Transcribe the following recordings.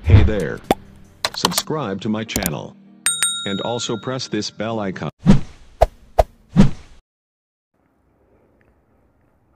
Hey there. Subscribe to my channel. And also press this bell icon.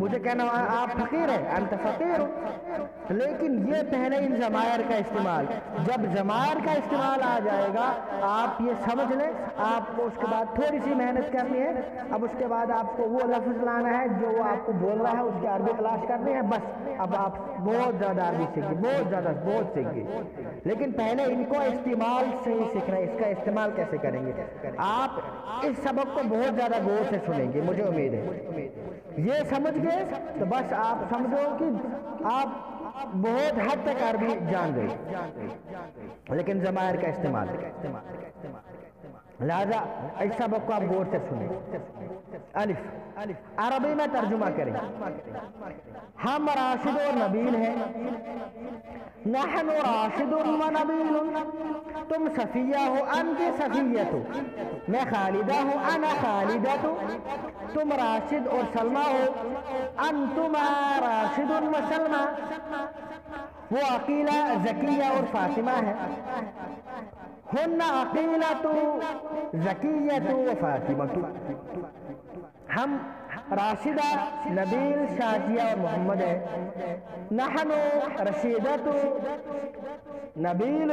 مجھے کہنا آپ فقیر ہیں، انت فقیر. لیکن یہ پہلے ان ضمائر کا استعمال، جب ضمائر کا استعمال آ جائے گا آپ یہ سمجھ لیں، آپ کو اس کے بعد تھوڑی سی محنت کرنی ہے. اب اس کے بعد آپ کو وہ لفظ لانا ہے جو وہ آپ کو بول رہا ہے، اس کی عربی تلاش کرنی ہے، بس اب آپ بہت زیادہ عربی سیکھ گئے، بہت زیادہ، بہت سیکھ گئے. لیکن پہلے ان کو استعمال سے ہی سیکھنا ہے. اس کا استعمال کیسے کریں گے؟ آپ اس سبق کو بہت زیادہ غور سے سنیں گے، مجھے امید ہے. یہ سمجھ گئے تو بس آپ سمجھو کہ آپ بہت حد تک عربی جان گئے. لیکن ضمائر کا استعمال، لہذا اس سبق کو آپ غور سے سنیں. الف عربی میں ترجمہ کریں. ہم راشد اور نبیل ہیں. نحن راشد و نبیل. تم صفیہ ہو، انت صفیہ. میں خالدہ ہوں، انا خالدہ. تم راشد اور سلمہ ہو، انتما راشد و سلمہ. وہ عقیلہ، زکیہ اور فاطمہ ہے. ہن عقیلۃ زکیۃ و فاطمۃ. ہم راشدہ، نبیل، شاذیہ اور محمد ہے. نحن رشیدۃ، نبیل،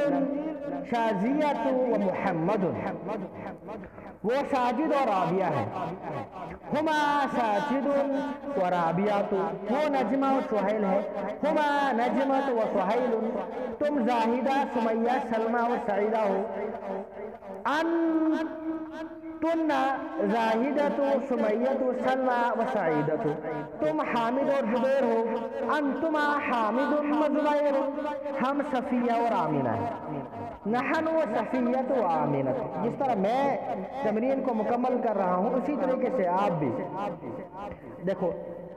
شاذیۃ و محمد. وہ ساجد اور رابعہ ہے. ہما ساجد و رابعۃ. وہ نجمہ و سہیل ہے. ہما نجمۃ و سہیل. تم زاہدہ، سمیہ، سلمہ اور سعیدہ ہو. تم زاہدۃ، سمیہ، سلمہ و سعیدۃ. تم حامد اور زبیر ہو. انتما حامد و زبیر. ہم صفیہ اور آمینہ ہیں. نحن صفیۃ و آمینہ. جس طرح میں تمرین کو مکمل کر رہا ہوں اسی طریقے سے آپ بھی دیکھو.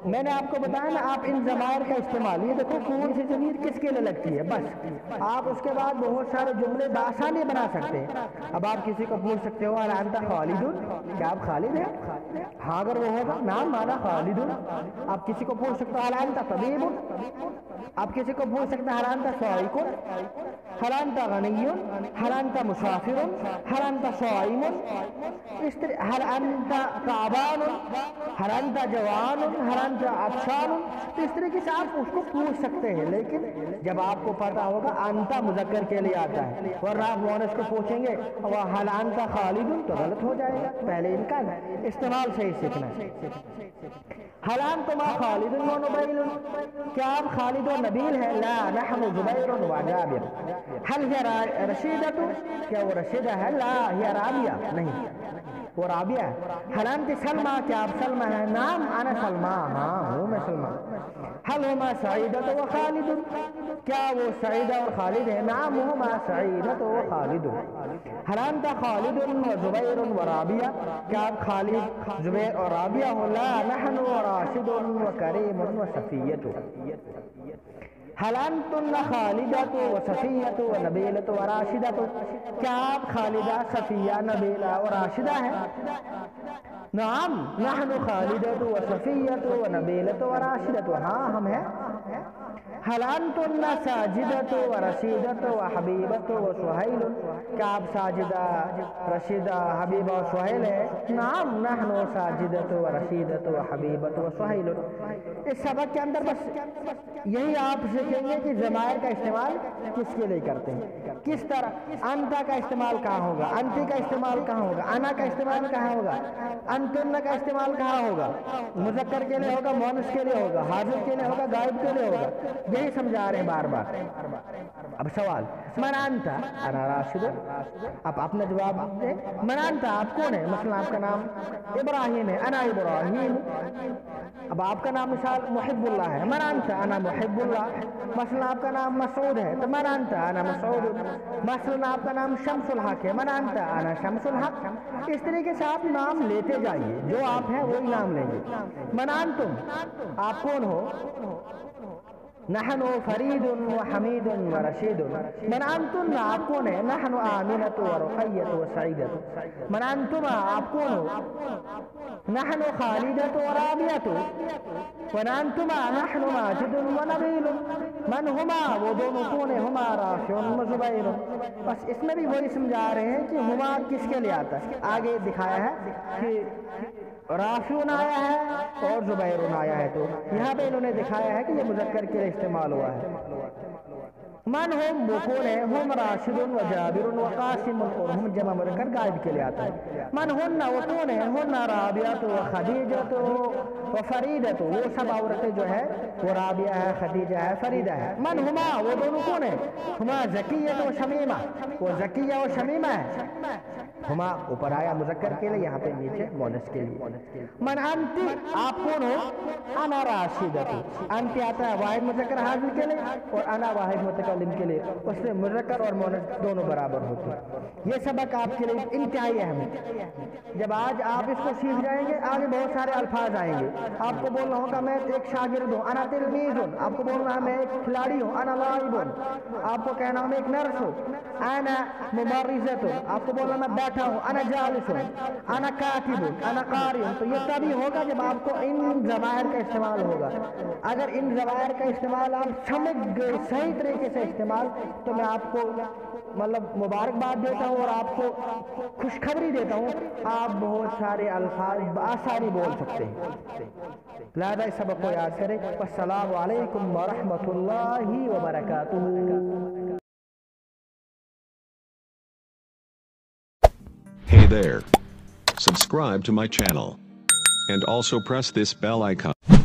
میں نے آپ کو بتایا نا، آپ ان ضمائر کا استعمال، یہ دیکھو کون سی ضمیر کس کے لیے لگتی ہے، بس آپ اس کے بعد بہت سارے جملے بآسانی بنا سکتے ہیں. اب آپ کسی کو پوچھ سکتے ہو هل انت خالد، کیا آپ خالد ہیں؟ ہاں اگر وہ ہوگا نام مانا خالد. آپ کسی کو پوچھ سکتے ہو هل انت طبیب. آپ کسی کو پوچھ سکتے ہیں هل انت سائق، هل انت غنی، هل انت مسافر، هل انت صائم. هل انت تعبان، هل انت جوان، هل انت عطشان. تو اس طریقے سے آپ اس کو پوچھ سکتے ہیں. لیکن جب آپ کو پتا ہوگا انتا مذکر کے لیے آتا ہے، ورنہ آپ مؤنث کو پوچھیں گے هل انت خالد تو غلط ہو جائے گا. پہلے ان کا استعمال صحیح سیکھنا ہے. هل انتما خالد و نبیل. کیا آپ خالد و نبیل ہیں؟ لا نحن زبیر و جابر. هل هي رشیدۃ، کیا وہ رشیدہ ہے؟ لا هي رابعہ، نہیں وہ رابعہ ہے. هل انت سلمہ، کیا آپ سلمہ ہیں؟ نام انا سلمہ، ہاں ہوں میں سلمہ. هل هما سعیدۃ و خالد. کیا وہ سعیدہ اور خالد ہے؟ نام هما سعیدۃ و خالد. هل انت خالد و زبیر و رابعہ. کیا آپ خالد، زبیر اور رابعہ ہو؟ لا نحن راشد و کریم و صفیۃ. هل انتن خالدۃ و صفیۃ و نبیلۃ و راشدۃ. کیا آپ خالدہ، صفیہ، نبیلہ اور راشدہ ہیں؟ نعم نحن خالدۃ و صفیۃ و نبیلۃ و راشدۃ. ہاں ہم ہیں. هل انتن ساجدۃ و رشیدۃ و حبیبۃ و سہیل. کیا آپ ساجدہ، رشیدہ، حبیبہ و سہیل ہے؟ نعم نحن ساجدۃ و رشیدۃ و حبیبۃ و سہیل. اس سبق کے اندر بس یہی آپ سیکھیں گے کہ ضمائر کا استعمال کس کے لیے کرتے ہیں، کس طرح. انتا کا استعمال کہاں ہوگا، انتی کا استعمال کہاں ہوگا، انا کا استعمال کہاں ہوگا، انتن کا استعمال کہاں ہوگا. مذکر کے لیے ہوگا، مؤنث کے لیے ہوگا، حاضر کے لیے ہوگا، غائب کے لیے ہوگا. یہی سمجھا رہے ہیں بار بار. اب سوال من انت، انا راشد. آپ اپنا جواب دیں. من انت، آپ کون ہیں؟ مثلا آپ کا نام ابراہیم ہے، انا ابراہیم. اب آپ کا نام مثال محب اللہ ہے، من انت، انا محب اللہ. مثلا آپ کا نام مسعود ہے تو من انت، انا مسعود. مثلا آپ کا نام شمس الحق ہے، من انت، انا شمس الحق. اس طریقے سے آپ نام لیتے جائیے، جو آپ ہیں وہی نام لیں گے. من انتم، آپ کون ہو؟ نحن فرید و حمید و رشید من انتم آپ کون ہے نحن آمنت و رقیت و سعیدت من انتم آپ کون ہو نحن خالدت و رابعت من انتم نحن ماجد و نبیل من ہما وہ دونوں کون ہیں ہما رافع و زبیر بس اس میں بھی وہی سمجھا رہے ہیں کہ ہما کس کے لیے آتا ہے آگے دکھایا ہے کہ رافعون آیا ہے اور زبیرون آیا ہے تو یہاں پہ انہوں نے دکھایا ہے کہ یہ مذکر کے لیے استعمال ہوا ہے من ہم وہ کون ہے ہم راشد و جابر و قاسم اور ہم جمع مذکر غائب کے لیے آتا ہے من ہن وہ کون ہے ہن رابعۃ و خدیجۃ و فریدۃ وہ سب عورتیں جو ہے وہ رابعہ ہے خدیجہ ہے فریدہ ہے من ہما وہ دونوں کون ہیں ہما زکیہ و شمیمہ وہ زکیہ و شمیمہ ہے ہما اوپر آیا مذکر کے لیے یہاں پہ نیچے مؤنث کے لیے من انت آپ کون ہو انا راشدۃ انت آتا ہے واحد مذکر حاضر کے لیے اور انا واحد متکلم کے لیے اس میں مذکر اور مؤنث دونوں برابر ہوتے ہیں یہ سبق آپ کے لیے انتہائی اہم ہے جب آج آپ اس کو سیکھ جائیں گے آگے بہت سارے الفاظ آئیں گے آپ کو بولنا ہوگا میں ایک شاگرد ہوں انا تلمیذ آپ کو بولنا ہے میں ایک کھلاڑی ہوں انا لاعب آپ کو کہنا ہوں میں ایک نرس ہوں انا ممرضۃ آپ کو بولنا میں بیٹھا ہوں انا جالس ہوں انا کاتب انا قاری ہوں تو یہ تبھی ہوگا جب آپ کو ان ضمائر کا استعمال ہوگا اگر ان ضمائر کا استعمال آپ سمجھ گئے صحیح طریقے سے استعمال تو میں آپ کو مطلب مبارکباد دیتا ہوں اور آپ کو خوشخبری دیتا ہوں آپ بہت سارے الفاظ بآسانی بول سکتے ہیں لہذا اس سبق کو یاد کریں والسلام علیکم ورحمۃ اللہ وبرکاتہ Hey there. Subscribe to my channel. And also press this bell icon.